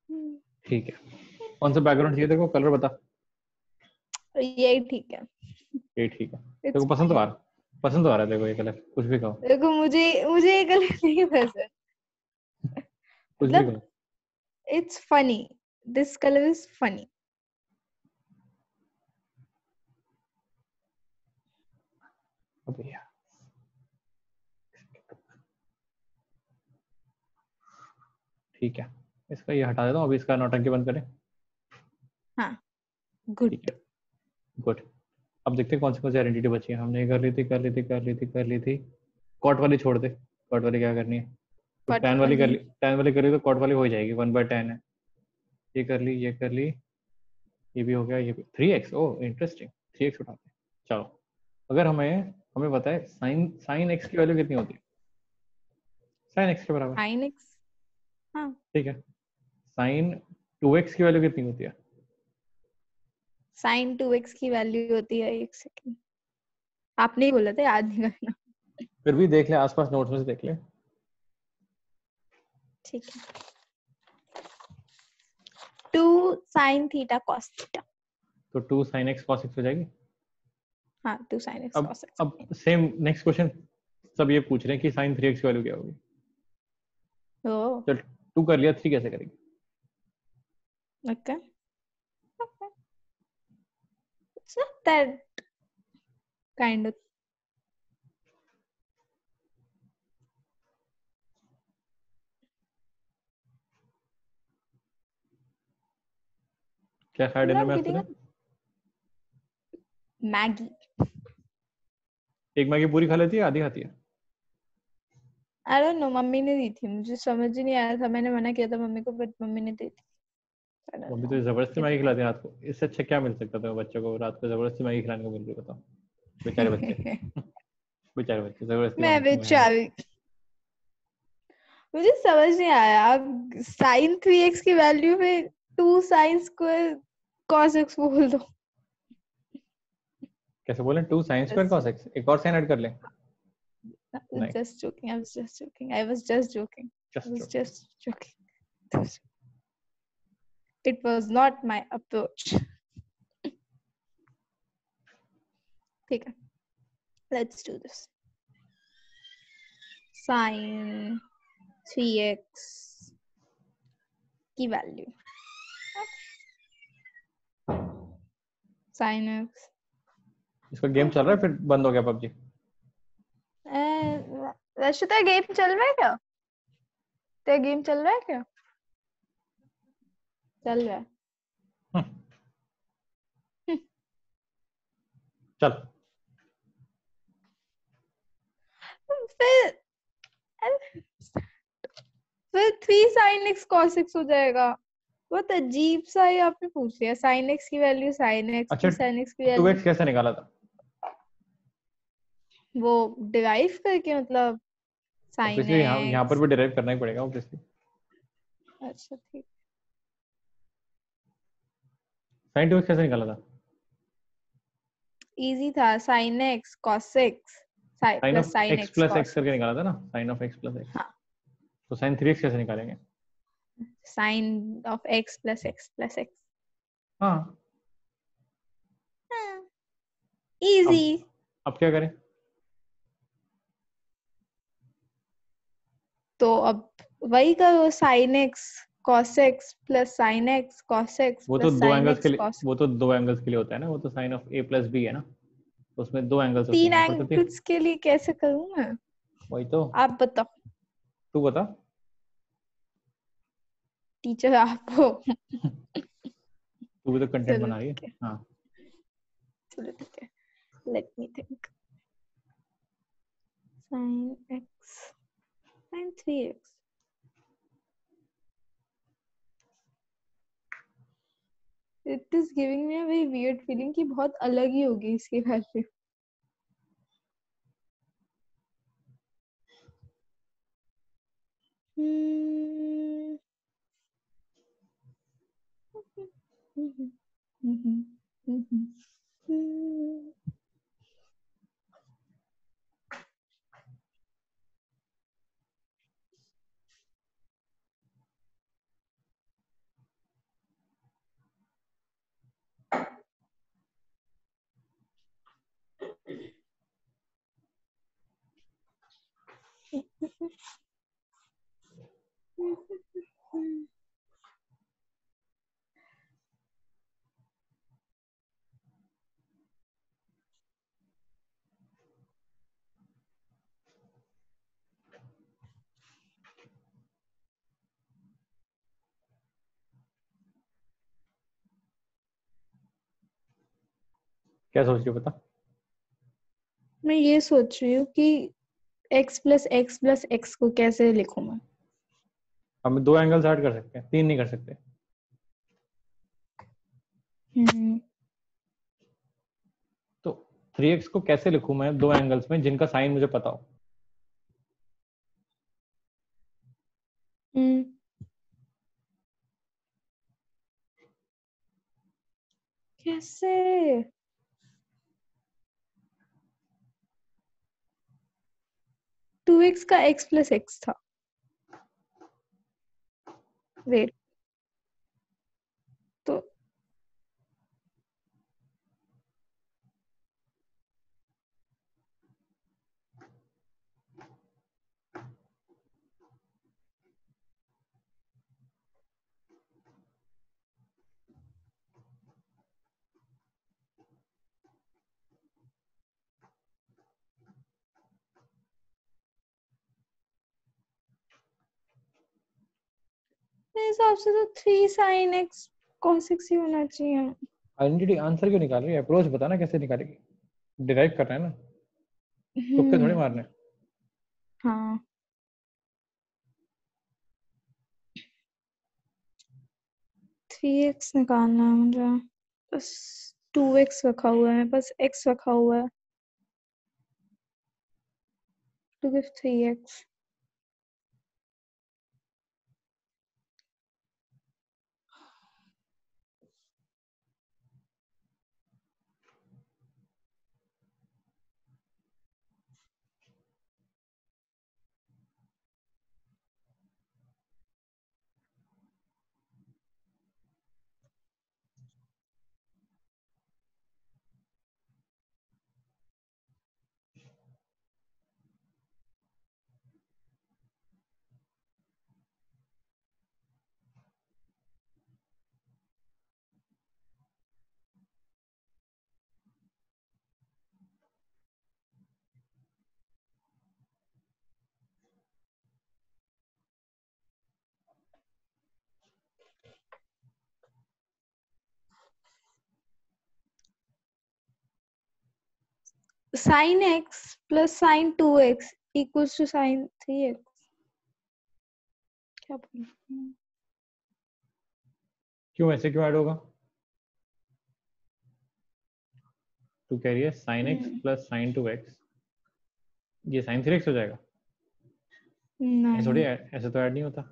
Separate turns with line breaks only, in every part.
ठीक है, कौन सा बैकग्राउंड चाहिए तेरे को, कलर बता।
यही ठीक है।
ये ठीक है, तेरे को
इट्स
पसंद तो
फाइन।
आ रहा, पसंद तो आ रहा है तेरे को ये कलर, कुछ भी कहो।
देखो मुझे मुझे ये कलर नहीं पसंद।
कुछ भी
मतलब
कहो।
It's funny, this colour is funny.
अबे यार, ठीक है, इसका ये हटा देता हूँ, अभी इसका नौटंकी बंद करें।
हाँ
ठीक
गुड।
है, गुड। अब देखते हैं कौन सी आइडेंटिटी बची है। हमने ये कर ली थी। कॉट वाली छोड़ दे, कॉट वाली क्या करनी है, तो
कट
टैन वाली कर
वाली।
ली, टैन वाली कर ली तो कॉट वाली हो जाएगी, 1/10 है। ये कर ली, ये कर ली, ये भी हो गया, ये भी 3x, ओ इंटरेस्टिंग, 3x उठाते हैं। चलो, अगर हमें हमें पता है साइन साइन एक्स की वैल्यू कितनी होती है, साइन एक्स के बराबर।
Sine x. हाँ
ठीक है, साइन 2x की वैल्यू कितनी होती है।
साइन 2x की वैल्यू होती है, एक सेकेंड, आपने ही बोला था याद नहीं करना।
फिर भी देख ले, आसपास नोट्स में से देख ले।
ठीक है, 2 साइन थीटा कॉस थीटा।
तो 2 साइन एक्स कॉस एक्स हो जाएगी।
हाँ 2 साइन एक्स
अब
कॉस एक्स।
अब सेम नेक्स्ट क्वेश्चन, सब ये पूछ रहे हैं कि साइन 3x की वैल्यू क्या होगी।
ओ
चल, 2 कर लिया, 3 कैसे करेंगे।
Okay, it's not that kind of.
क्या खाया डिनर
नॉट
में आज
गेटिंग
तूने।
मैगी।
एक मैगी पूरी खा लेती है, आधी खाती है।
आई डोंट नो, मम्मी ने दी थी, मुझे समझ ही नहीं आया था, मैंने मना किया था मम्मी को, बट मम्मी ने दी थी। आई डोंट
मम्मी
नो
तो जबरदस्ती मैगी
इफ
खिलाती है रात को, इससे अच्छा क्या मिल सकता था बच्चों को, रात को जबरदस्ती मैगी खिलाने को मिल रही है, बताओ। बेचारे बच्चे, बेचारे बच्चे जबरदस्ती
मैं
मैगी।
बेचारी, मुझे समझ नहीं आया। अब साइन 3x की वैल्यू में 2 साइन स्क्वायर कॉस एक्स बोल दो।
कैसे बोले, 2 sine square
Just
cos x, एक और साइन ऐड कर लें। नहीं,
just joking. I was just joking. I was just joking. I
just
was
joking.
just joking. It was not my approach. ठीक है, let's do this. Sin 3x की value, sin x।
इसका game चल रहा है, फिर बंद हो गया पबजी।
वैसे तेरा गेम चल रहा है क्या? तेरा गेम चल रहा है क्या? चल रहा है।
चल,
फिर फिर 3 sin x cos x हो जाएगा। बहुत अजीब सा ही आपने पूछ लिया। sin x की वैल्यू sin x,
अच्छा,
2 sin x की
2x
वैल्यू
कैसे निकाला था।
वो डिराइव करके, मतलब sin
ऑब्वियसली यहाँ पर
x।
भी डिराइव करना ही पड़ेगा ऑब्वियसली।
अच्छा ठीक,
साइन 2x कैसे निकाला था।
इजी था। sin x cos x
sine
plus
of
sin
x
x
plus x
cos
करके
x।
निकाला था ना, sine of x plus x.
हाँ,
तो साइन 3x कैसे निकालेंगे।
sin of x plus x plus x।
हाँ,
हाँ, इजी।
अब क्या करें।
तो अब वही करो, sin x cos x plus sin x cos x
वो तो
plus
दो
sin
एंगल्स के
x
लिए,
cos।
वो तो दो एंगल्स के लिए होता है ना, वो तो sine of a plus b है ना, तो उसमें दो एंगल्स होती है,
3
यहाँ पर तो तीन।
एंगल्स के लिए कैसे करूं मैं?
वही तो,
आप बताओ,
तू बता।
टीचर आप हो।
तू भी तो कंटेंट
चलो
बना रही है।
ठीक है,
हाँ,
चलो ठीक है, let me think. sin x, sin 3x। It is giving me a very weird feeling कि बहुत अलग ही होगी इसकी वैल्यू।
क्या सोच रही हो बता?
मैं ये सोच रही हूँ कि x को कैसे लिखूं मैं।
हम 2 एंगल्स ऐड कर सकते हैं, 3 नहीं कर सकते। तो 3x को कैसे लिखूं मैं 2 एंगल्स में जिनका साइन मुझे पता हो?
कैसे? 2x का x था। वेट, तो मेरे हिसाब से तो 3 sin x cos x ही होना चाहिए।
आइडेंटिटी आंसर क्यों निकाल रही है? अप्रोच बता ना कैसे निकालेगी। डिराइव करना है ना, तुक्के थोड़ी मारने हैं।
हाँ, 3x निकालना है मुझे। बस 2x रखा हुआ है, बस x रखा हुआ है to give 3x। sin x plus sin 2x equals to sin 3x। क्या बोलूं?
क्यों ऐसे क्यों ऐड होगा? तू कह रही है sin x plus sin 2x, ये sin 3x हो जाएगा? ऐसे थोड़ी,
नहीं,
ऐसे तो ऐड नहीं होता।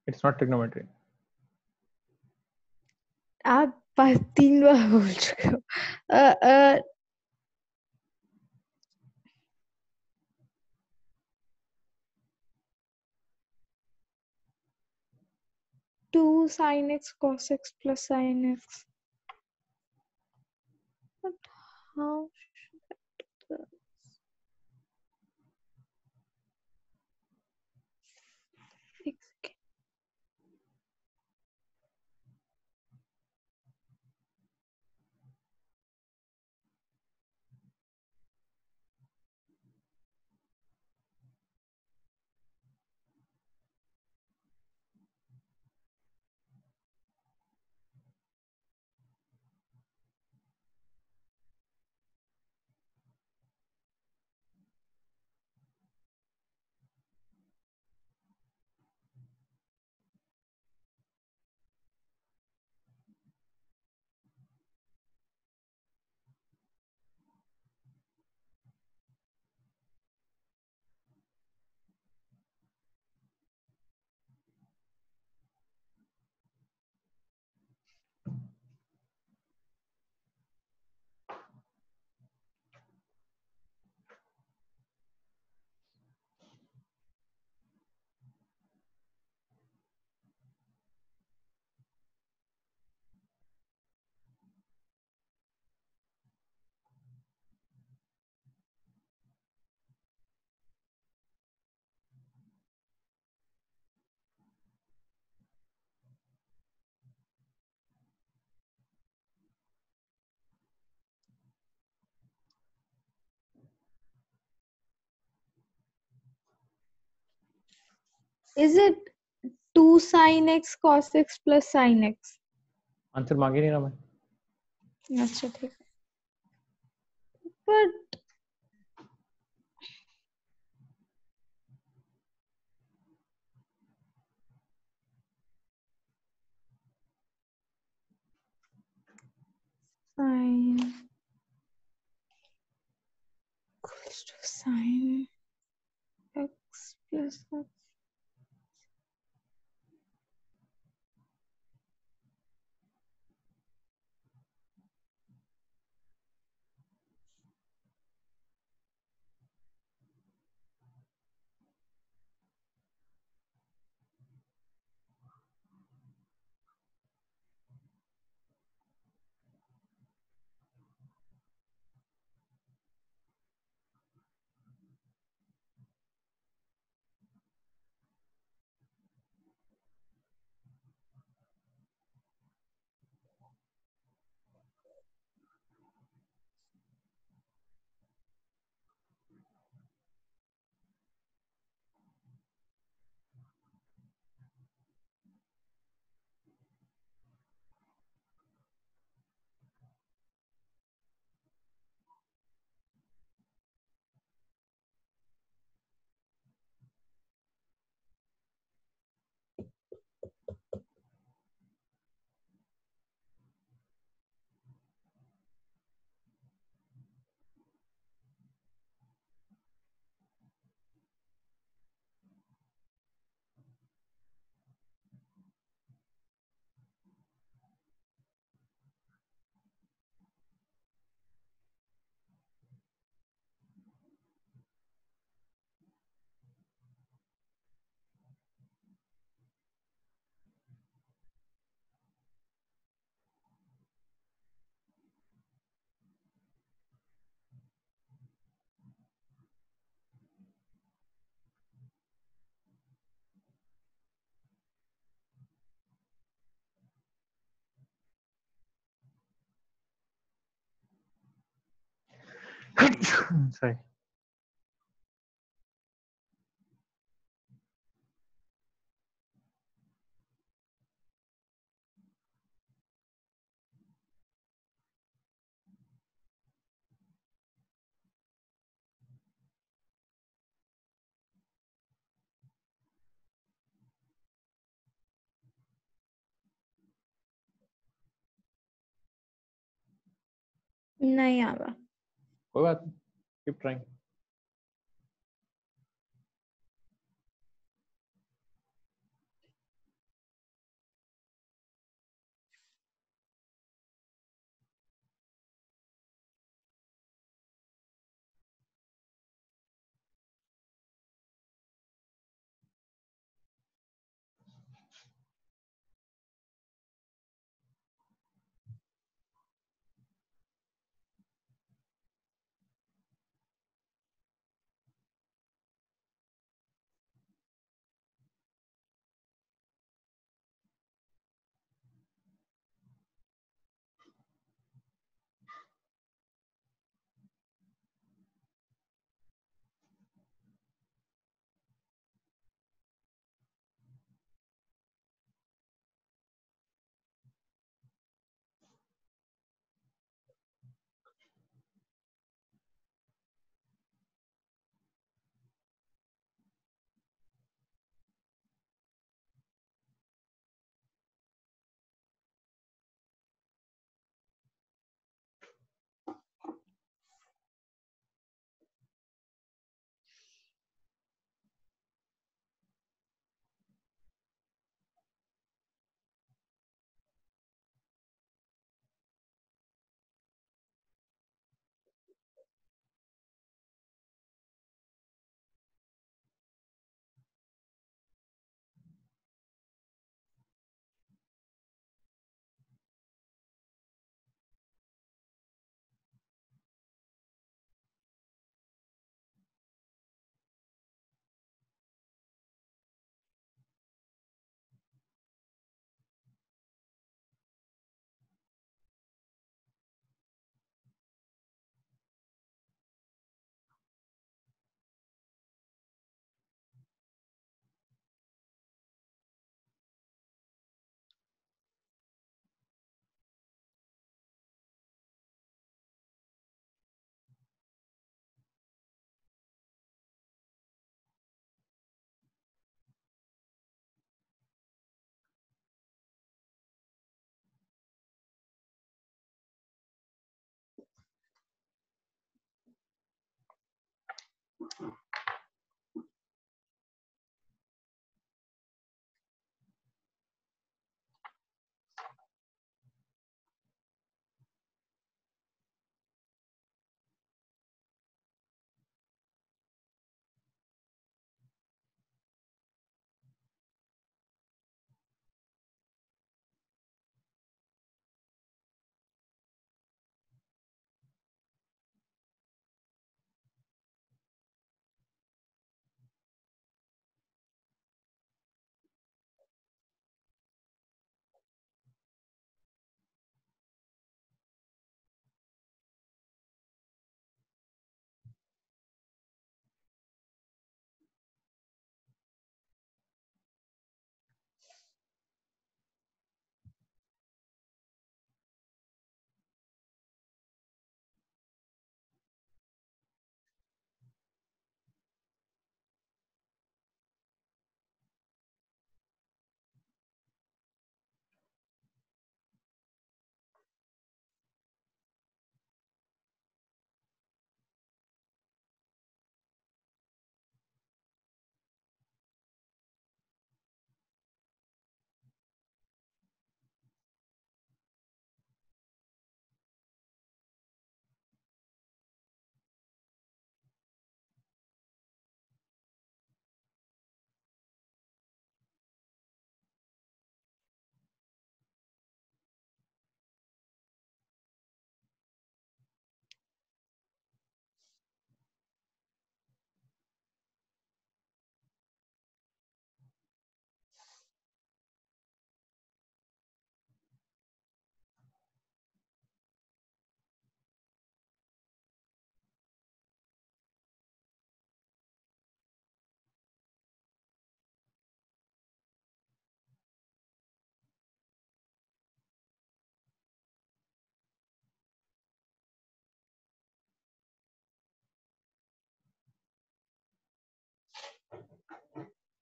It's not trigonometry.
आप 3 बार बोल चुके हो। 2 sin x cos x plus sin x। But how should I fix it? Is it 2 sin x cos x plus sin x?
Answer मांगे नहीं ना मैं।
अच्छा ठीक है। But sin equals to sin x plus x.
Sorry.
नहीं आ रहा।
कोई बात नहीं, कीप ट्राइंग।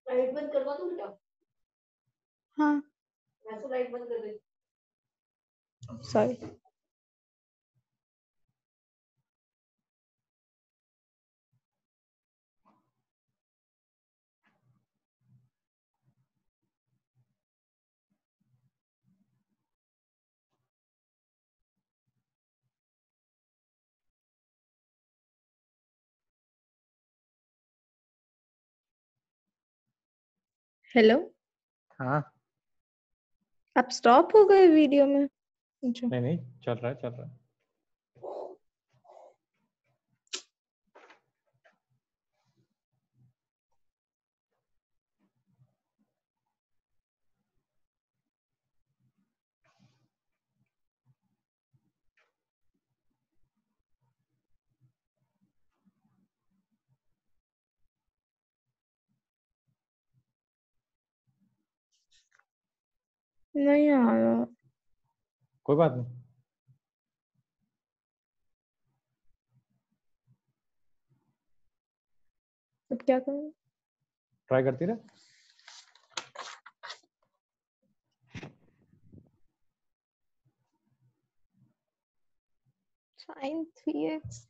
लाइट बंद करवा दूं बेटा? हाँ मैं तो लाइट बंद कर देती। सॉरी। हेलो।
हाँ
आप स्टॉप हो गए वीडियो में? अच्छा।
नहीं नहीं, चल रहा है चल रहा है।
नहीं आ रहा।
कोई बात नहीं।
अब क्या करूं?
ट्राई करती रहे।
Sign 3x।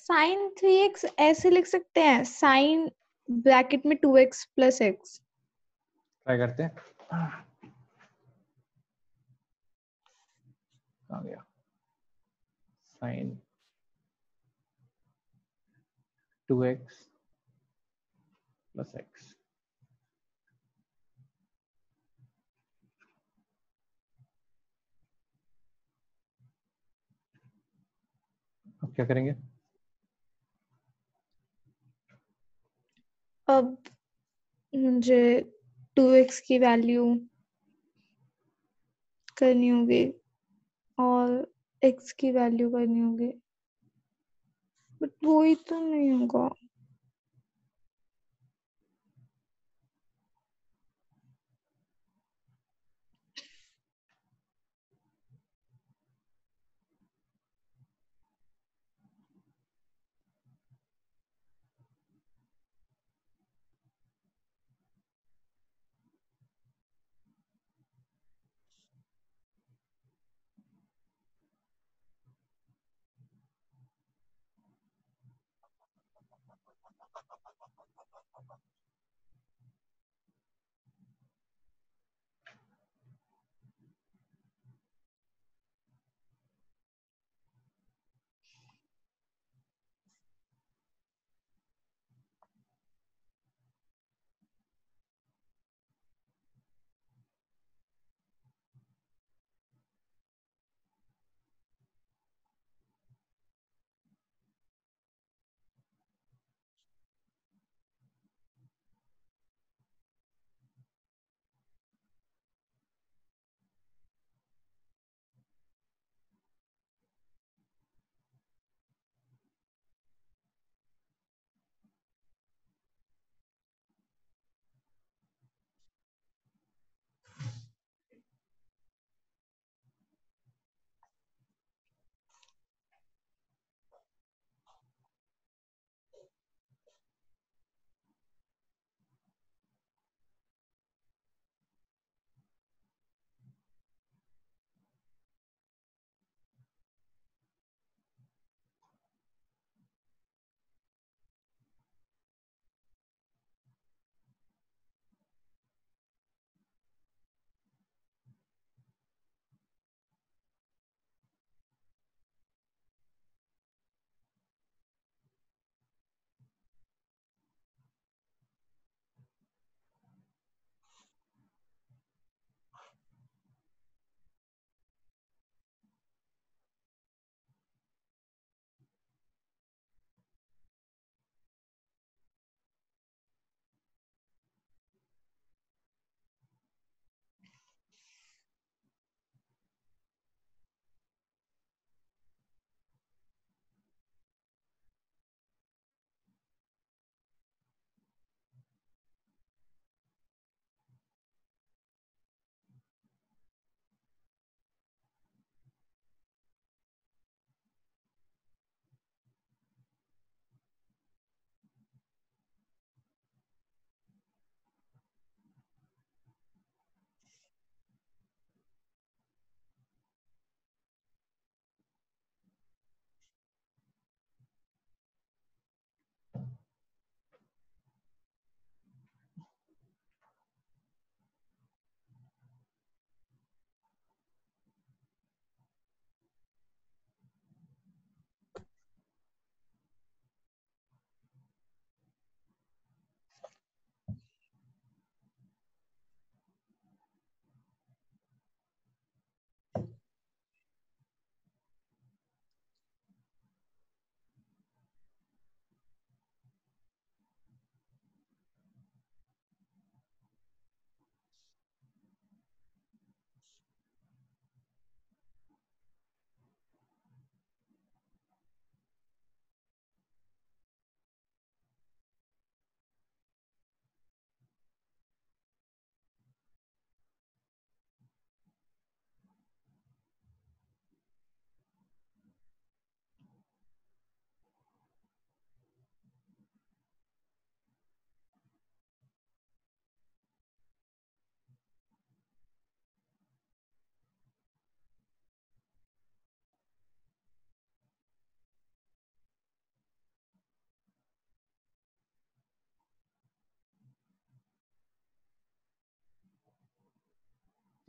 साइन 3x ऐसे लिख सकते हैं, साइन ब्रैकेट में 2x प्लस x।
ट्राई करते हैं। कहाँ गया? Sine 2x plus x। अब क्या करेंगे?
अब मुझे 2x की वैल्यू करनी होगी और x की वैल्यू करनी होगी, बट वो ही तो नहीं होगा।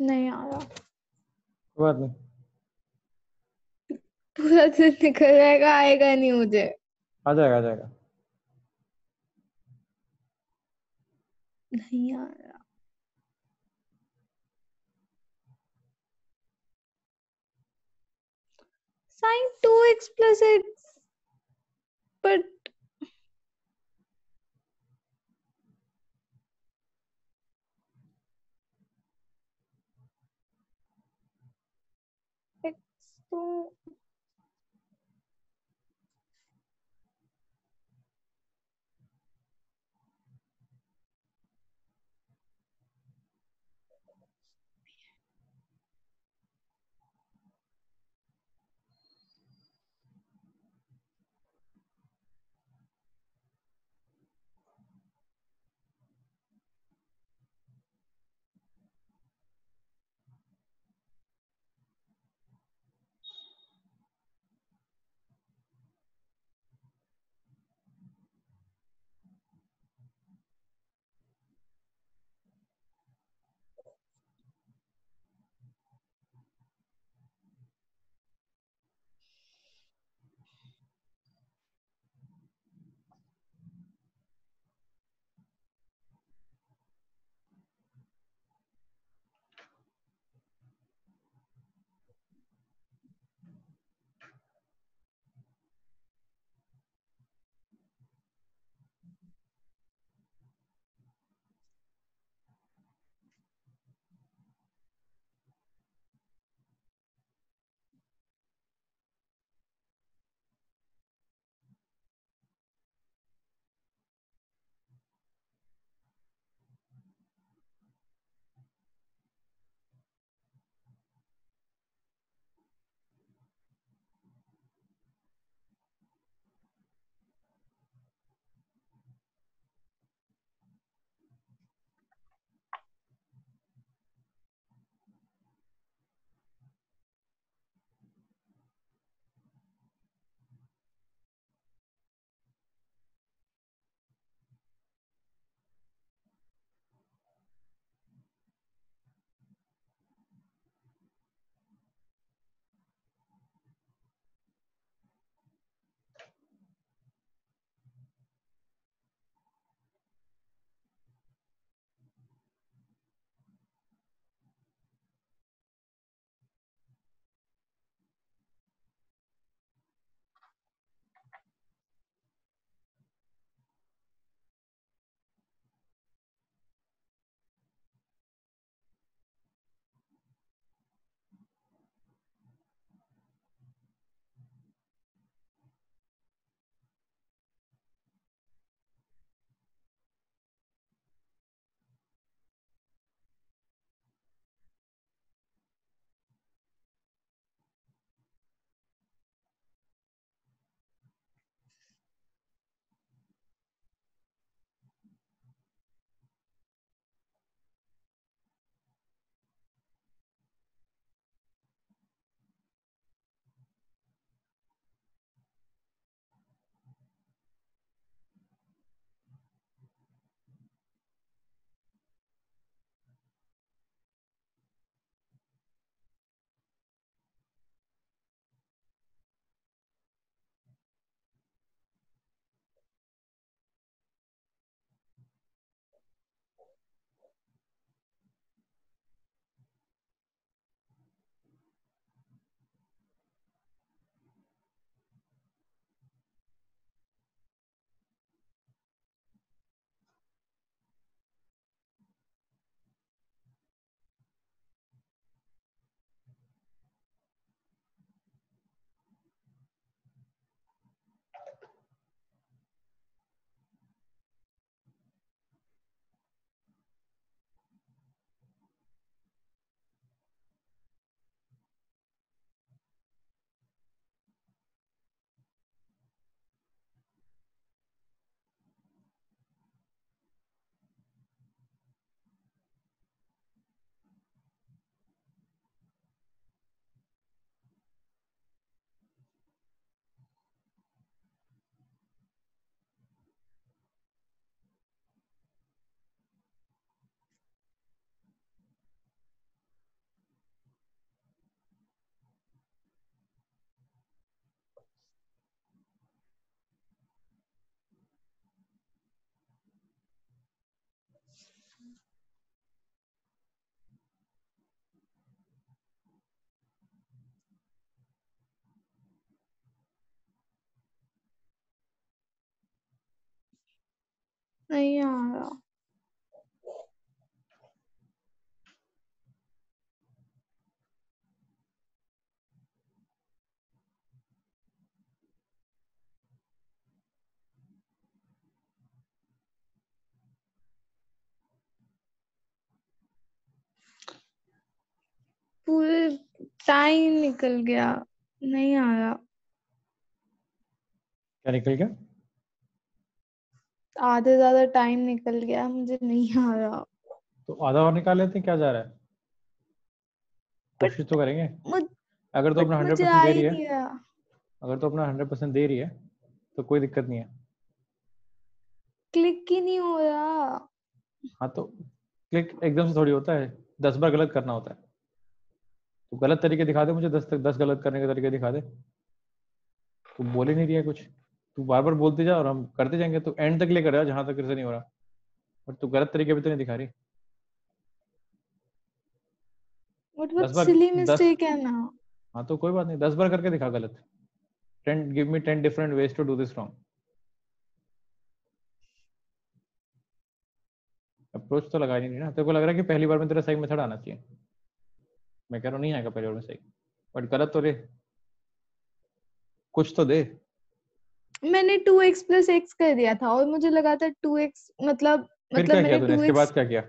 नहीं आ रहा।
कोई बात नहीं,
पूरा दिन निकल जाएगा, आएगा नहीं मुझे।
आ जाएगा आ जाएगा।
नहीं आ रहा। sin 2x plus x, but x तो नहीं आ रहा। पूरे टाइम निकल गया, नहीं आ रहा।
क्या निकल गया?
आधे ज्यादा टाइम निकल गया, मुझे नहीं आ रहा।
तो आधा और निकाल लेते हैं, क्या जा रहा है?
बट
कोशिश तो करेंगे।
मुझ
अगर तो
बट
अपना
मुझे
100%
आ
दे
ही
रही है,
नहीं रहा।
अगर तो अपना 100% दे रही है तो कोई दिक्कत नहीं है।
क्लिक ही नहीं हो रहा।
हाँ तो क्लिक एकदम से थोड़ी होता है, 10 बार गलत करना होता है। तो गलत तरीके दिखा दे मुझे, 10 गलत करने के तरीके दिखा दे। तू बोल ही नहीं रही है कुछ, तू बार बार बोलते जा और हम करते जाएंगे, तो एंड तक लेकर आ जहां तक से नहीं हो रहा। बट तू गलत तरीके भी तो नहीं दिखा रही।
बट
दस
बहुत
बार
सिली
10
मिस्टेक है ना।
हाँ तो कोई बात नहीं, 10 बार करके दिखा गलत। 10, give me 10 different ways to do this wrong. Approach तो लगा ही नहीं ना, तेरे को लग रहा है कि पहली बार में तेरा सही मेथड आना चाहिए। मैं कह रहा हूँ नहीं आएगा पहली बार में सही, बट गलत तो रे, कुछ तो दे।
मैंने 2x प्लस x कर दिया था और मुझे लगा था 2x मतलब
फिर क्या किया
मैंने
तूने, इसके
2x,
बाद क्या किया?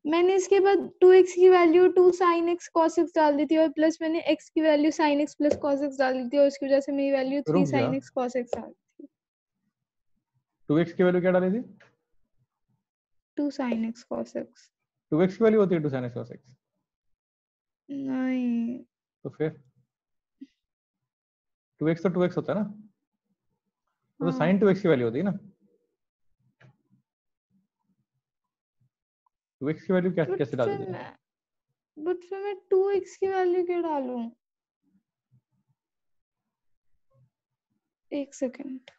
मैंने इसके बाद 2x की value 2 sin x cos x डाल दी थी और प्लस मैंने x की value sin x plus cos x डाल दी थी और उसकी वजह से मेरी वैल्यू 3
रुक जा,
sin x cos x आ गई।
2x की वैल्यू क्या डाली थी?
2 sin x cos x।
2x की वैल्यू होती है 2 sin x cos x?
नहीं।
तो फिर 2x तो 2x होता है ना, वो तो साइन
हाँ
2x की वैल्यू होती है ना। 2x की वैल्यू क्या
बट
कैसे डाल
फिर
दी तूने?
मैं बट फिर मैं 2x की वैल्यू क्यों डालूं? एक सेकेंड।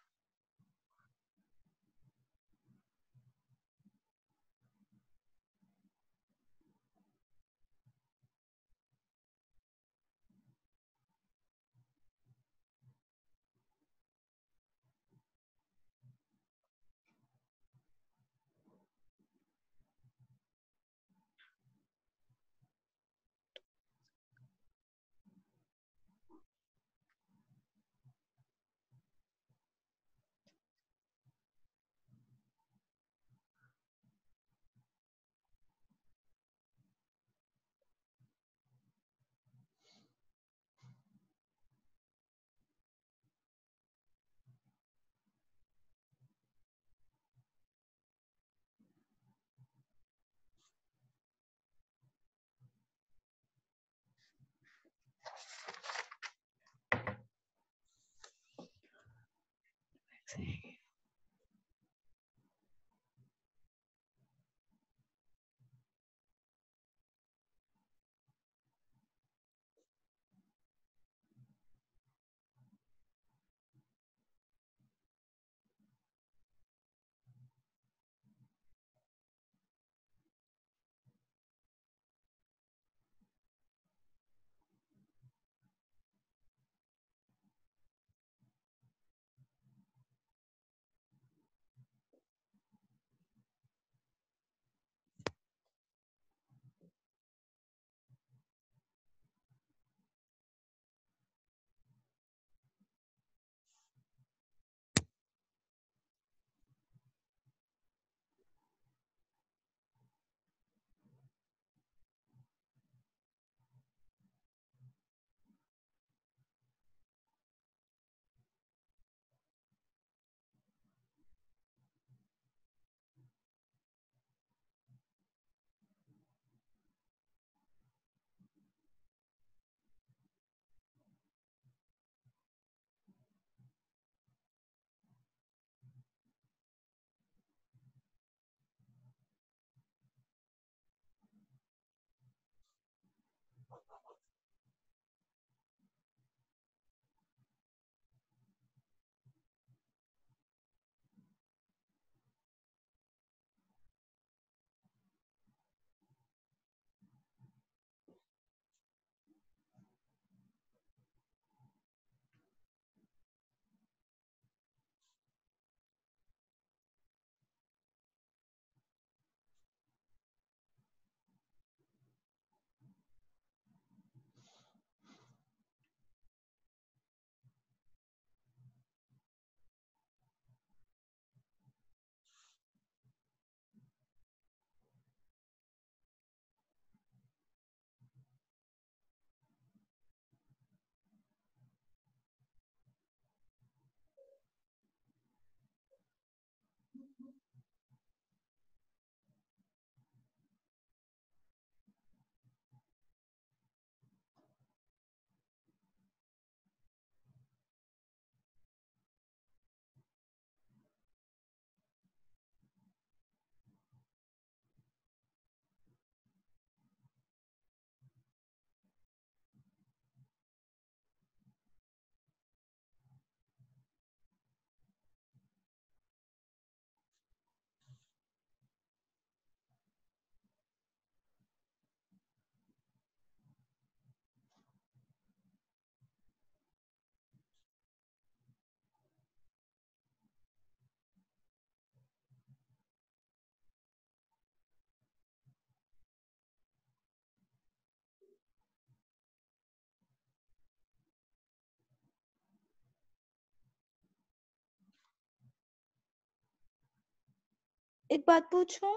एक बात पूछूं?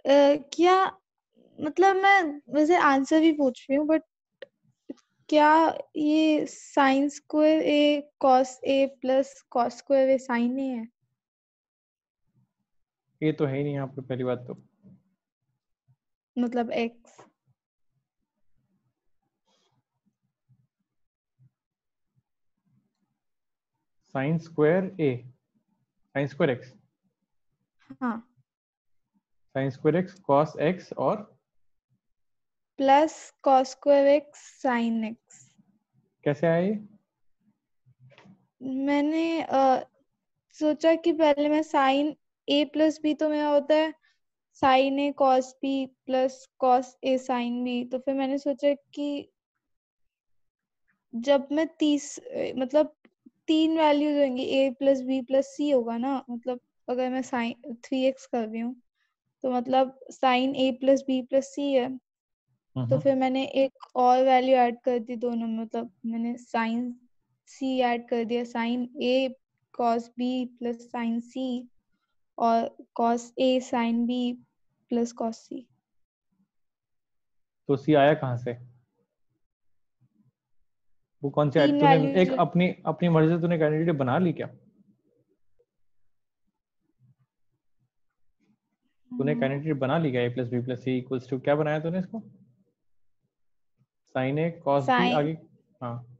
क्या मतलब मैं वैसे आंसर भी पूछ रही हूँ, बट क्या ये sign square A cos A plus cos square A sign ए है?
ये तो है ही नहीं यहाँ पे पहली बात तो।
मतलब X.
Sine square A, sine square X,
हाँ,
sine square X cos X और
plus cos square X sine X.
कैसे आया ये?
मैंने सोचा कि पहले मैं साइन ए प्लस बी तो मेरा होता है sign A cos B plus cos A sine B, तो फिर मैंने सोचा कि जब मैं मतलब 3 वैल्यूज होंगी, ए प्लस बी प्लस सी होगा ना, मतलब अगर मैं साइन 3x कर रही हूँ तो मतलब साइन ए प्लस बी प्लस सी है, तो फिर मैंने एक और वैल्यू ऐड कर दी दोनों में, मतलब मैंने साइन सी ऐड कर दिया, साइन ए कॉस बी प्लस साइन सी और cos A sine B plus cos सी।
तो सी आया कहाँ से? वो कौन से
3
तूने
वैल्यूज।
एक अपनी अपनी मर्जी से तूने कैंडिडेट बना ली क्या? तूने कैंडिडेट बना ली क्या? A plus B plus C equals to क्या बनाया तूने इसको? साइन ए कॉस बी
साइन
आगे। हाँ,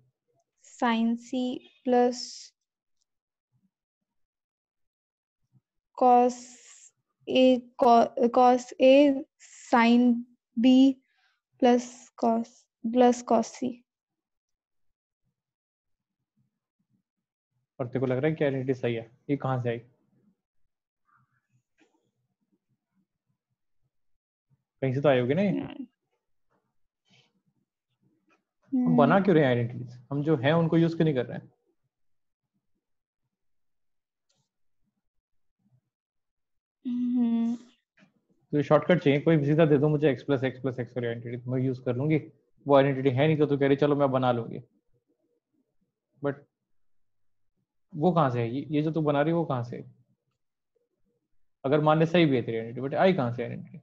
sine C plus cos A cos A sine B plus cos C.
और तेरे को लग रहा है कि आइडेंटिटी सही है? ये कहाँ से आई? कहीं से तो आई होगी ना ये। हम बना क्यों रहे हैं आइडेंटिटीज? हम जो है उनको यूज क्यों नहीं कर रहे हैं? तो ये शॉर्टकट चाहिए, कोई भी सीधा दे दो मुझे, x plus x plus x वाली आइडेंटिटी मैं यूज कर लूंगी। वो आइडेंटिटी है नहीं तो तू कह रही चलो मैं बना लूंगी, बट वो कहाँ से है? ये जो तू बना रही है वो कहाँ से है? अगर मान ले सही भी है तेरी आइडेंटिटी, बट आई कहाँ से आइडेंटिटी?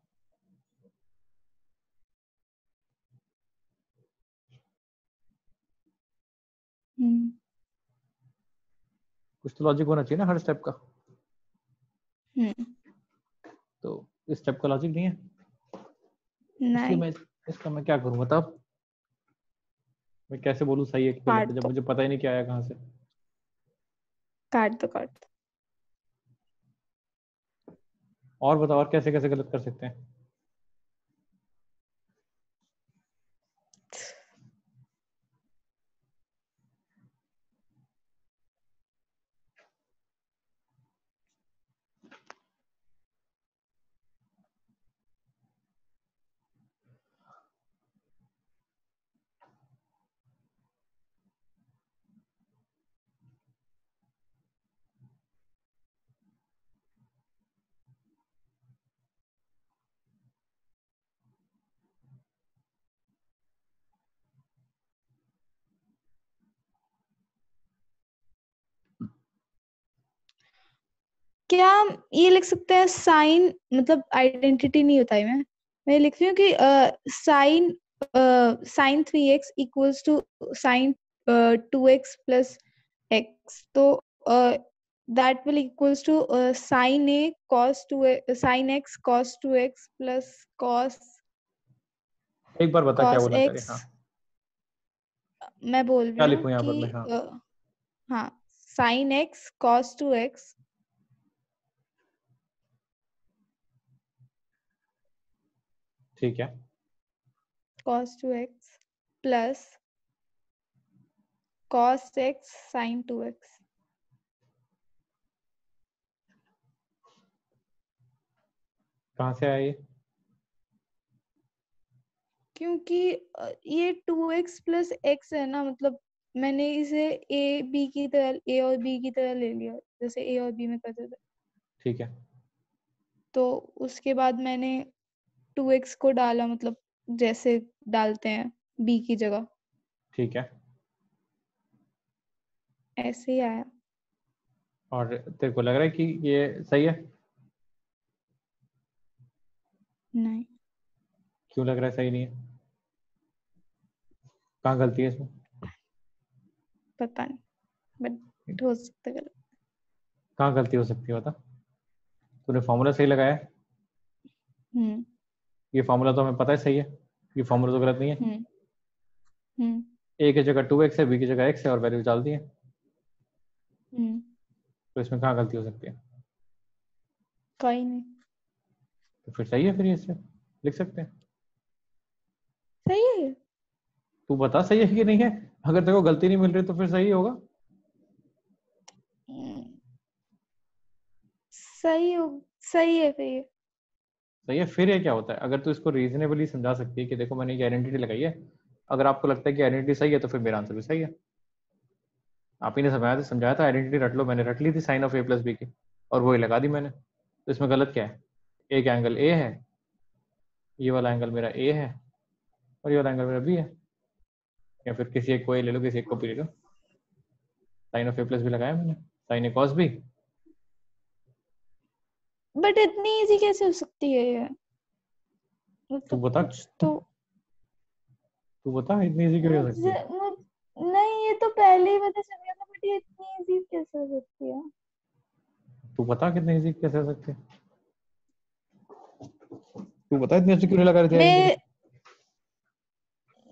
कुछ तो लॉजिक होना चाहिए ना हर स्टेप का। तो इस स्टेप का लॉजिक नहीं है, इसलिए
नहीं,
मैं इसका मैं क्या करूँ बता? मैं कैसे बोलूँ सही है कि गलत
काट
है जब
दो
मुझे पता ही नहीं क्या आया कहाँ से?
काट दो काट दो।
और बताओ, और कैसे कैसे गलत कर सकते हैं?
क्या हम ये लिख सकते हैं साइन, मतलब आइडेंटिटी नहीं बताई मैं लिख रही हूँ कि sine sine 3x equals to sine 2x plus x, तो that will equals to sine A cos 2 sine x cos 2x plus cos
एक बार बता क्या
कॉस
बोला करे।
x।
हाँ,
मैं बोल रही
क्या
हूँ
लिखूं यहाँ पर
कि
मैं? हाँ,
हाँ, साइन x कॉस 2x
ठीक है।
cos 2x plus cos x sin 2x।
कहाँ से आया ये?
क्योंकि ये 2x प्लस x है ना, मतलब मैंने इसे ए बी की तरह, ए और बी की तरह ले लिया, जैसे ए और बी में करते थे,
ठीक है।
तो उसके बाद मैंने 2x को डाला, मतलब जैसे डालते हैं बी की जगह,
ठीक है।
ऐसे ही आया।
और तेरे को लग रहा है कि ये सही है?
नहीं,
क्यों लग रहा है सही नहीं है? कहाँ गलती है इसमें?
पता नहीं, बट हो सकता है गलत।
कहाँ गलती हो सकती है बता? तूने फॉर्मूला सही लगाया है,
हम्म
ये फॉर्मूला तो हमें पता है सही है, ये फॉर्मूला तो गलत नहीं है।
हम्म हम्म
ए की जगह 2x है, बी की जगह x है और वैल्यू डाल दी है,
हम्म
तो इसमें कहाँ गलती हो सकती है?
कोई नहीं।
तो फिर सही है, फिर ये इससे लिख सकते हैं।
सही है।
तू बता सही है कि नहीं है, अगर तेरे को गलती नहीं मिल रही तो फिर सही होगा।
हम्म, सही हो, सही है फिर ये।
सही है फिर ये क्या होता है? अगर तू इसको रीजनेबली समझा सकती है कि देखो मैंने ये आइडेंटिटी लगाई है, अगर आपको लगता है कि आइडेंटिटी सही है तो फिर मेरा आंसर भी सही है। आप ही ने समझाया था आइडेंटिटी रट लो, मैंने रट ली थी sine of A plus b की, और वही लगा दी मैंने, तो इसमें गलत क्या है? एक एंगल ए है, ये वाला एंगल मेरा ए है, और ये वाला एंगल मेरा बी है, या फिर किसी एक को ए ले लो, किसी एक को बी ले लो। Sine of A plus B लगाया मैंने, sine A cos B.
But इतनी इजी कैसे हो सकती है ये?
तू
मतलब
बता,
कुछ तो।
तू बता इतनी इजी क्यों हो सकती
मुझे
है?
नहीं, ये तो पहले ही पता चल गया था, बट ये इतनी इजी कैसे हो सकती है?
तू बता कितनी इजी कैसे हो सकती है? तू बता इतनी अच्छी क्यों नहीं लगा रही थी आइडेंटिटी?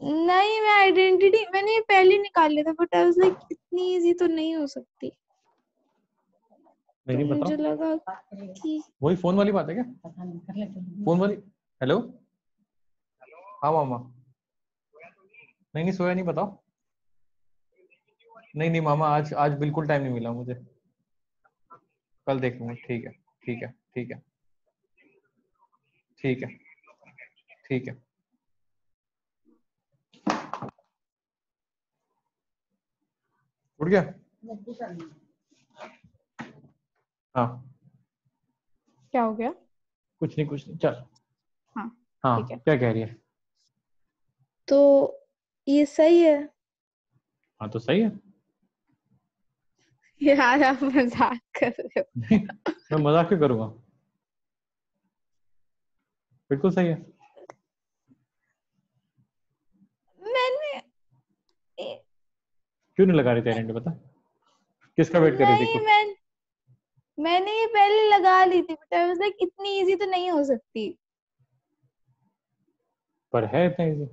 मैं नहीं, मैं आइडेंटिटी मैंने ये पहले निकाल लिया था, बट आई वाज लाइक इतनी इजी तो नहीं हो सकती।
नहीं
तो
नहीं
मुझे
बताओ,
लगा कि
वही फोन वाली बात है क्या? फोन वाली। हेलो। हाँ मामा। नहीं नहीं सोया नहीं, बताओ। नहीं नहीं मामा, आज आज बिल्कुल टाइम नहीं मिला मुझे, कल देख लूंगा। ठीक है, ठीक है, ठीक है, ठीक है, ठीक है। उठ गया? हाँ।
क्या हो गया।
कुछ नहीं, कुछ नहीं, चल।
हाँ, ठीक
हाँ
है।
क्या कह रही है?
तो ये सही है।
हाँ तो सही है।
यार आप मजाक कर रहे हो।
नहीं, मैं मजाक क्यों करूंगा, बिल्कुल सही है।
मैंने
क्यों नहीं लगा रही थी आइडेंटिटी बता? किसका वेट कर रही थी
नहीं,
कुछ?
मैंने ये पहले लगा ली थी, बट आई वाज लाइक इतनी इजी तो नहीं हो सकती।
पर है इतना इजी,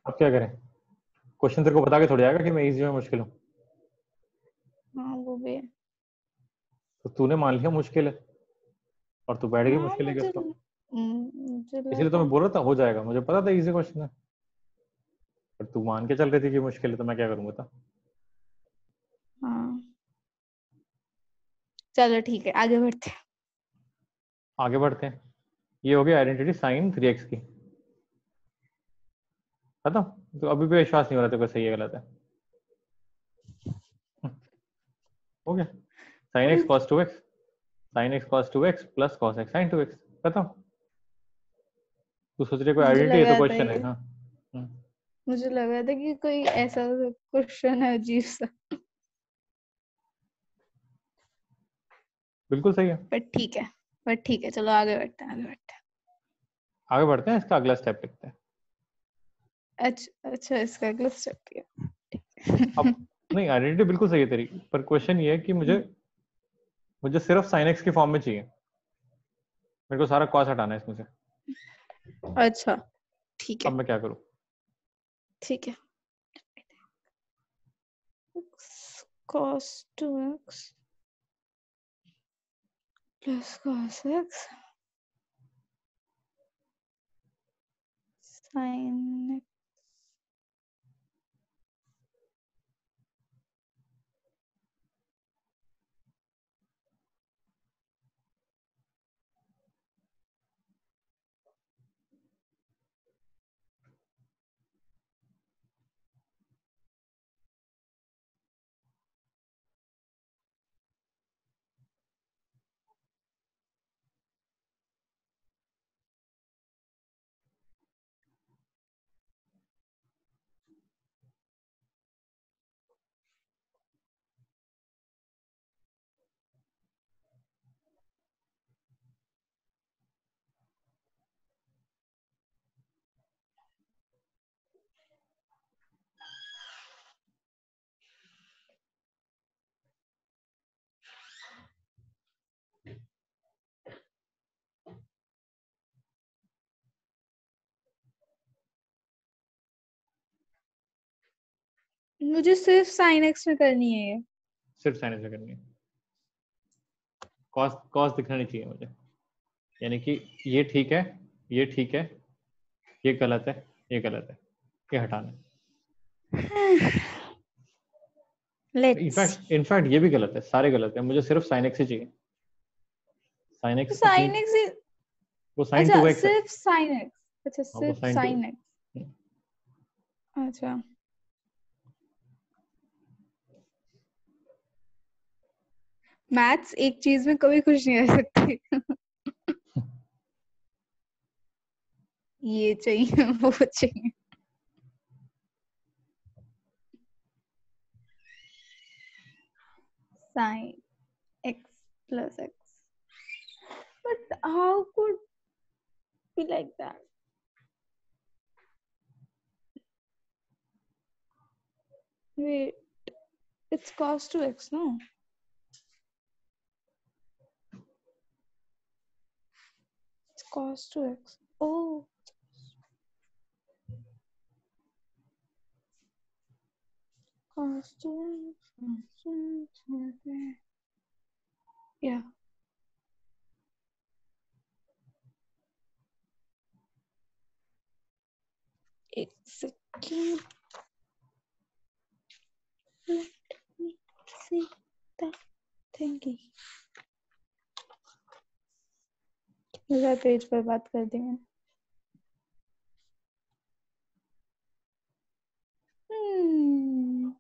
अब क्या करें? क्वेश्चन तेरे को बता के थोड़ी आएगा कि मैं इजी में मुश्किल हूँ।
हाँ, वो भी है।
तो तूने मान लिया मुश्किल है, और तू बैठ गई
हाँ,
मुश्किल लेके उसको।
मुझे
इसीलिए तो
लगा।
मैं बोल रहा था हो जाएगा, मुझे पता था इजी क्वेश्चन है, पर तू मान के चल रही थी कि मुश्किल है, तो मैं क्या करूँ बता?
हाँ, चलो ठीक है, आगे बढ़ते हैं।
आगे बढ़ते हैं। ये हो गई आइडेंटिटी साइन 3x की, खत्म। तो अभी भी विश्वास नहीं हो रहा तेरे को सही है गलत है? हो गया। Sine x cos 2x, sine x cos 2x plus cos x sine 2x, खत्म। तू सोच रही है कोई
मुझे
आइडेंटिटी है तो
लगा था
क्वेश्चन है?
ये
हाँ। हम्म,
मुझे लगा था कि कोई ऐसा क्वेश्चन है अजीब सा।
बिल्कुल सही है।
पर ठीक है, चलो आगे बढ़ते हैं, आगे बढ़ते हैं।
आगे बढ़ते हैं, इसका अगला स्टेप लिखते हैं।
अच्छा अच्छा, इसका अगला स्टेप किया।
अब नहीं, आइडेंटिटी बिल्कुल सही है तेरी, पर क्वेश्चन ये है कि मुझे मुझे सिर्फ साइन एक्स की फॉर्म में चाहिए, मेरे को सारा कॉस हटाना है इसमें से।
अच्छा, ठीक
अब
है,
मैं क्या करूँ?
ठीक है। cos 2x plus cos x sin x। मुझे सिर्फ साइन एक्स में करनी है ये।
सिर्फ साइन से करनी है, कॉस कॉस दिखना नहीं चाहिए मुझे, यानी कि ये ठीक है, ये ठीक है, ये गलत है, ये गलत है, ये हटाना है।
लेट्स।
इनफैक्ट ये भी गलत है, सारे गलत है, मुझे सिर्फ साइन एक्स ही चाहिए। साइन
तो
एक्स कितनी,
साइन एक्स,
वो साइन
अच्छा
2x है।
सिर्फ साइन एक्स, अच्छा
हाँ वो
सिर्फ
साइन 2,
साइन एक्स, अच्छा। मैथ्स एक चीज में कभी खुश नहीं रह सकती। ये चाहिए वो चाहिए। Sine x plus x, but how could be like that? Wait, it's cos 2x, no? It's cos 2x. Oh, cos 2x. Yeah. एक second. Let me see the thingy. मेरा पेज पर बात कर दी मैंने। Hmm.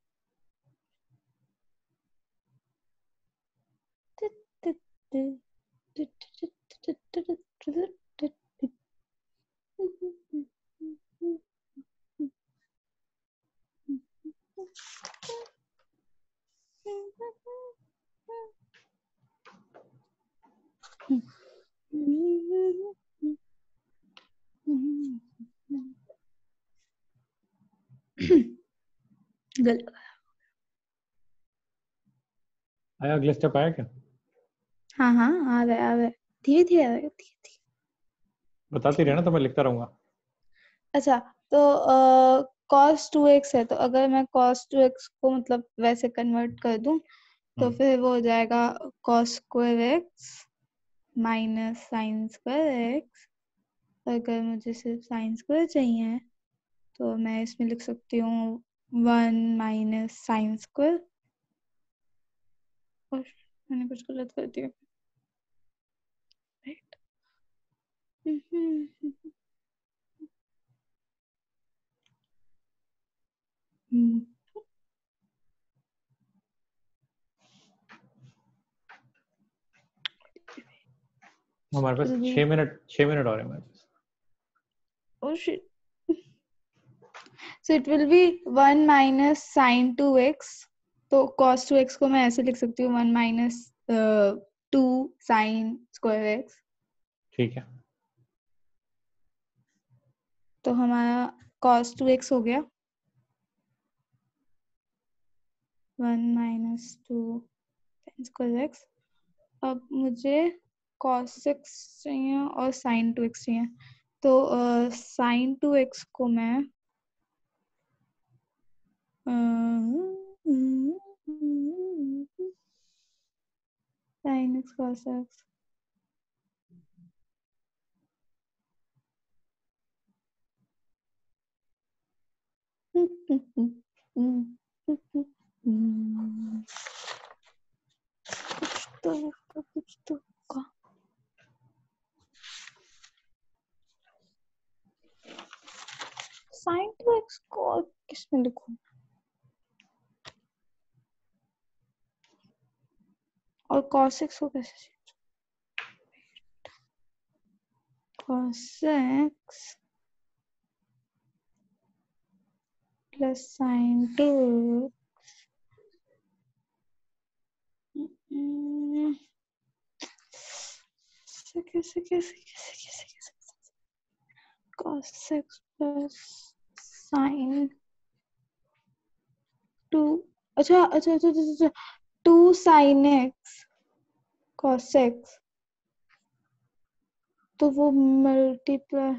गलत।
आया अगले स्टेप आया क्या?
हाँ हाँ, आ रहा है धीरे धीरे आ रहा है, धीरे धीरे।
बताती रहना तो मैं लिखता रहूंगा।
अच्छा, तो cos 2x है, तो अगर मैं cos 2x को मतलब वैसे कन्वर्ट कर दूं तो फिर वो हो जाएगा cos square x minus sine square x। अगर मुझे सिर्फ साइन स्क्वायर चाहिए तो मैं इसमें लिख सकती हूँ 1 माइनस साइन स्क्वायर। और मैंने कुछ गलत कर दिया, राइट?
हमारे पास
Will be
6 मिनट और है मेरे पास।
oh shit. So it will be 1 minus sin 2x. तो cos 2x को मैं ऐसे लिख सकती हूँ 1 minus 2 sin square x।
ठीक है,
तो हमारा cos 2x हो गया 1 minus 2 sin square x। अब मुझे cos x चाहिए और sin 2x चाहिए, तो sin 2x को मैं sin x cos x कुछ तो होगा। sin 2x को और किसमें लिखूं, और cos x को कैसे? cos x plus sin 2 कैसे कैसे कैसे कैसे कैसे cos x plus sin 2, अच्छा अच्छा अच्छा अच्छा 2 sin x cos x, तो वो मल्टीप्लाई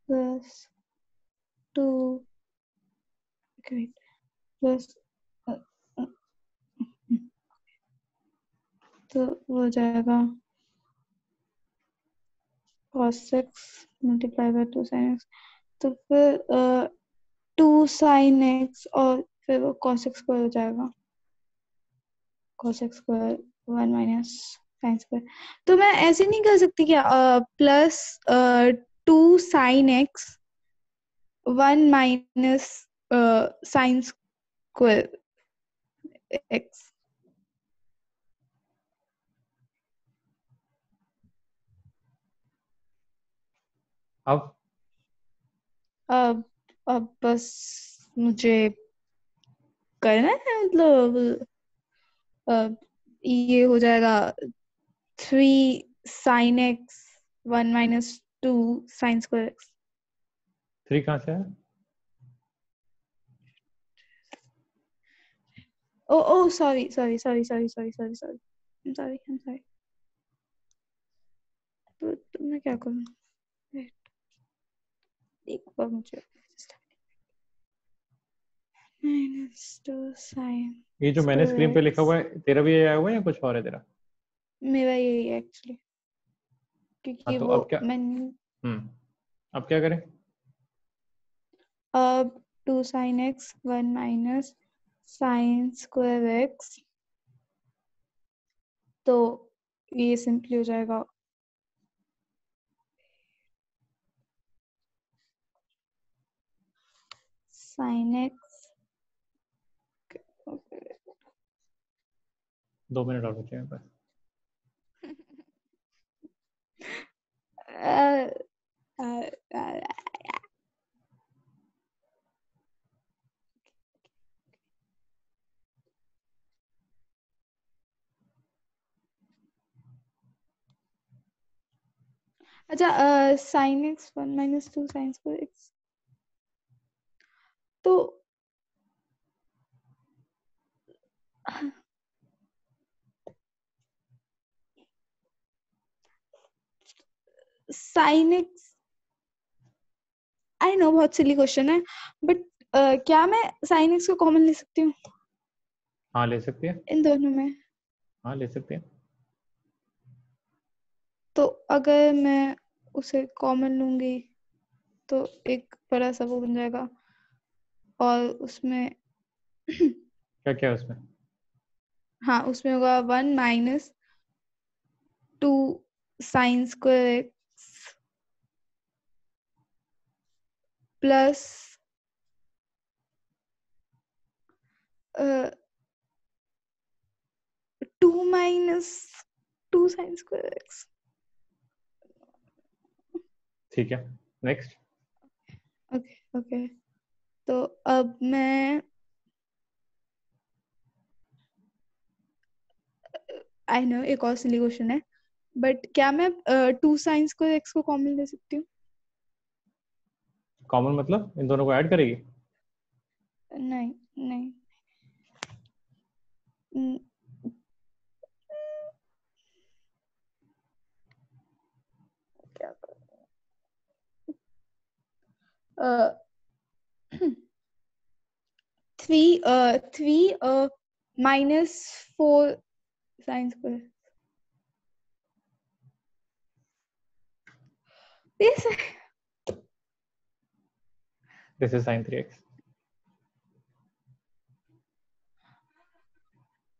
प्लस 2 wait, plus तो वो हो जाएगा cos x multiply by 2 sin x, तो फिर 2 sin x और फिर वो cos x स्क्वायर हो जाएगा, cos x square 1 minus sin square. तो मैं ऐसे नहीं कर सकती क्या, plus 2 sin x 1 minus sin square x। अब बस मुझे करना है, मतलब ये हो जाएगा 3 sin x 1 minus 2 sin square x।
3 कहाँ से है?
ओ सॉरी I'm sorry। तो मैं क्या करूँ, एक बार मुझे माइनस 2 sin
ये जो मैंने स्क्रीन पे लिखा हुआ है तेरा भी ये आया हुआ है या कुछ और है तेरा?
मेरा यही है एक्चुअली, क्योंकि
तो
वो
अब क्या?
मैंने
अब क्या करें?
अब 2 sin x 1 minus sin square x, तो ये सिंपली हो जाएगा sin x।
2 मिनट और बचे हैं बस।
अच्छा, sin x 1 minus 2 sin square x, तो sin x, आई नो बहुत सिली क्वेश्चन है, बट क्या मैं sin x को कॉमन ले सकती हूँ
हाँ ले सकती है।
इन दोनों में?
हाँ ले सकते हैं।
तो अगर मैं उसे कॉमन लूंगी तो एक बड़ा सा वो बन जाएगा, और उसमें
क्या क्या है उसमें?
हाँ उसमें होगा 1 minus 2 sin square x plus 2 minus 2 sin square x.
ठीक है, नेक्स्ट।
ओके ओके, तो अब मैं आई नो एक और सिली क्वेश्चन है, बट क्या मैं 2 sin स्क्वायर एक्स को कॉमन ले सकती हूँ?
कॉमन मतलब इन दोनों को ऐड करेगी?
नहीं नहीं। न- क्या करूँ? 3 minus 4 sin square. Yes,
this is sin 3x।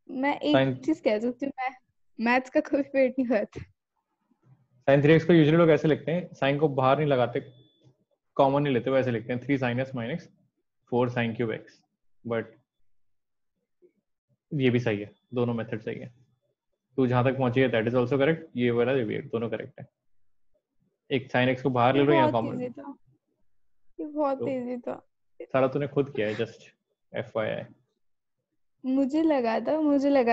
मैं एक
sin
चीज कह सकती हूँ, मैं मैथ्स का कभी पेट नहीं भरता।
sin 3x को यूजुअली लोग ऐसे लिखते हैं, साइन को बाहर नहीं लगाते, कॉमन नहीं लेते, वैसे लिखते हैं 3 sin s minus 4 sin cube x। But ये भी सही है, दोनों मेथड सही है। तू जहां तक पहुंची है दैट इज आल्सो करेक्ट, ये वाला ये भी दोनों करेक्ट है। एक sin x को बाहर
ये
ले लो या
बहुत
कॉमन।
इजी था, ये बहुत
तो
इजी था।
सारा तूने खुद किया है, जस्ट FYI।
मुझे लगा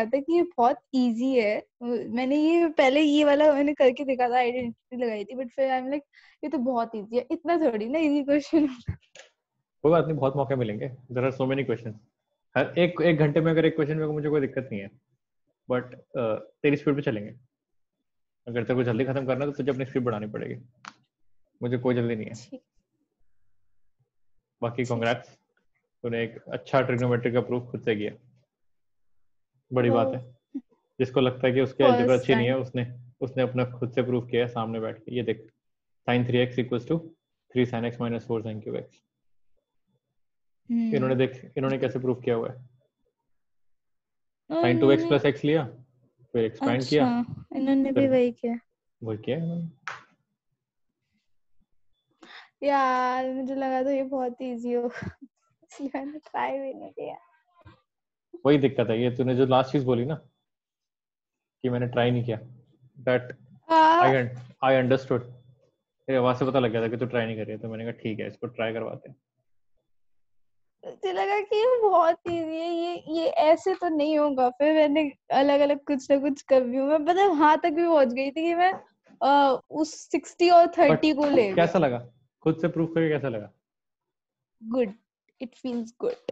था कि ये बहुत इजी है। मैंने ये पहले ये वाला मैंने करके देखा था, आइडेंटिटी लगाई थी, बट फिर आई एम लाइक ये तो बहुत इजी है, इतना थोड़ी ना इजी क्वेश्चन।
कोई बात नहीं, बहुत मौके मिलेंगे, there are so many question. हर एक घंटे में अगर एक क्वेश्चन में मुझे कोई दिक्कत नहीं है, बट तेरी स्पीड पे चलेंगे। अगर तेरे को जल्दी खत्म करना है तो तुझे अपनी स्पीड बढ़ानी पड़ेगी, मुझे कोई जल्दी नहीं है।
ठीक
बाकी
ठीक
कॉन्ग्रेट्स, तूने एक अच्छा ट्रिग्नोमेट्री का प्रूफ खुद से किया, बड़ी बात है। जिसको लगता है कि उसकी अलजेब्रा
फर्स्ट
अच्छी नहीं है,
टाइम।
उसने अपना खुद से प्रूफ किया है सामने बैठ के। ये देख, sin 3x equals to 3 sin x minus 4 sin cube x। इन्होंने कैसे प्रूफ किया हुआ है? sin 2x
इन्होंने
plus x लिया, फिर एक्सपैंड किया,
अच्छा इन्होंने भी
फिर
वही किया।
वही किया इन्होंने।
यार मुझे लगा था ये बहुत इजी हो इसलिए मैंने ट्राई भी नहीं किया।
वही दिक्कत है, ये तूने जो लास्ट चीज बोली ना कि मैंने ट्राई नहीं किया, दैट
आ,
आई अंडरस्टूड। तेरी आवाज से पता लग गया था कि तू ट्राई नहीं कर रही है, तो मैंने कहा ठीक है, इसको ट्राई करवाते हैं।
मुझे लगा कि ये बहुत इजी है, ये ऐसे तो नहीं होगा। फिर मैंने अलग अलग कुछ ना कुछ कर रही हूँ मैं, पता है वहां तक भी पहुंच गई थी कि मैं उस 60 और
बट
30 को ले
कैसा
गया।
लगा खुद से प्रूफ करके, कैसा लगा?
Good, it feels good.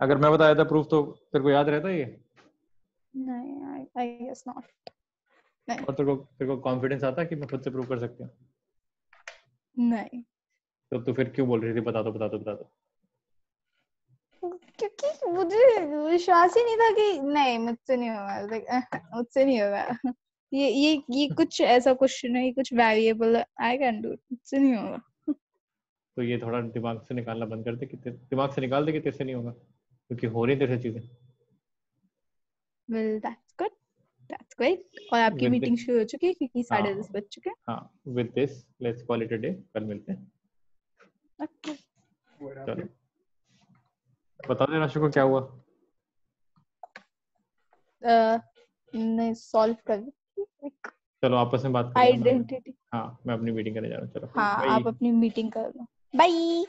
अगर मैं बताया था प्रूफ तो तेरे को याद रहता ये?
नहीं, आई गेस नॉट। नहीं
और तेरे को कॉन्फिडेंस आता कि मैं खुद से प्रूव कर सकती हूँ?
नहीं,
तो तू फिर क्यों बोल रही थी बता दो बता दो बता दो?
क्योंकि मुझे विश्वास ही नहीं था कि नहीं मुझसे नहीं होगा, मुझसे नहीं होगा। ये कुछ ऐसा क्वेश्चन है, कुछ वेरिएबल आई कैन डू, मुझसे नहीं होगा।
तो ये थोड़ा दिमाग से निकालना बंद कर दे कि दिमाग से निकाल दे कि तेरे से नहीं होगा, क्योंकि हो रही तेरे से चीजें।
Well that's good, that's great. और आपकी
विद
मीटिंग शुरू हो चुकी है क्योंकि 10:30
हाँ
बज चुके हैं।
हाँ, with this let's call it a day, कल मिलते हैं।
ओके,
चलो बता दे राशि को क्या हुआ।
नहीं सॉल्व कर
चलो आपस में बात करेंगे, मैं
आइडेंटिटी।
हाँ मैं अपनी मीटिंग करने जा रहा हूँ, चलो
हाँ
बाय।
आप अपनी मीटिंग कर लो, बाय।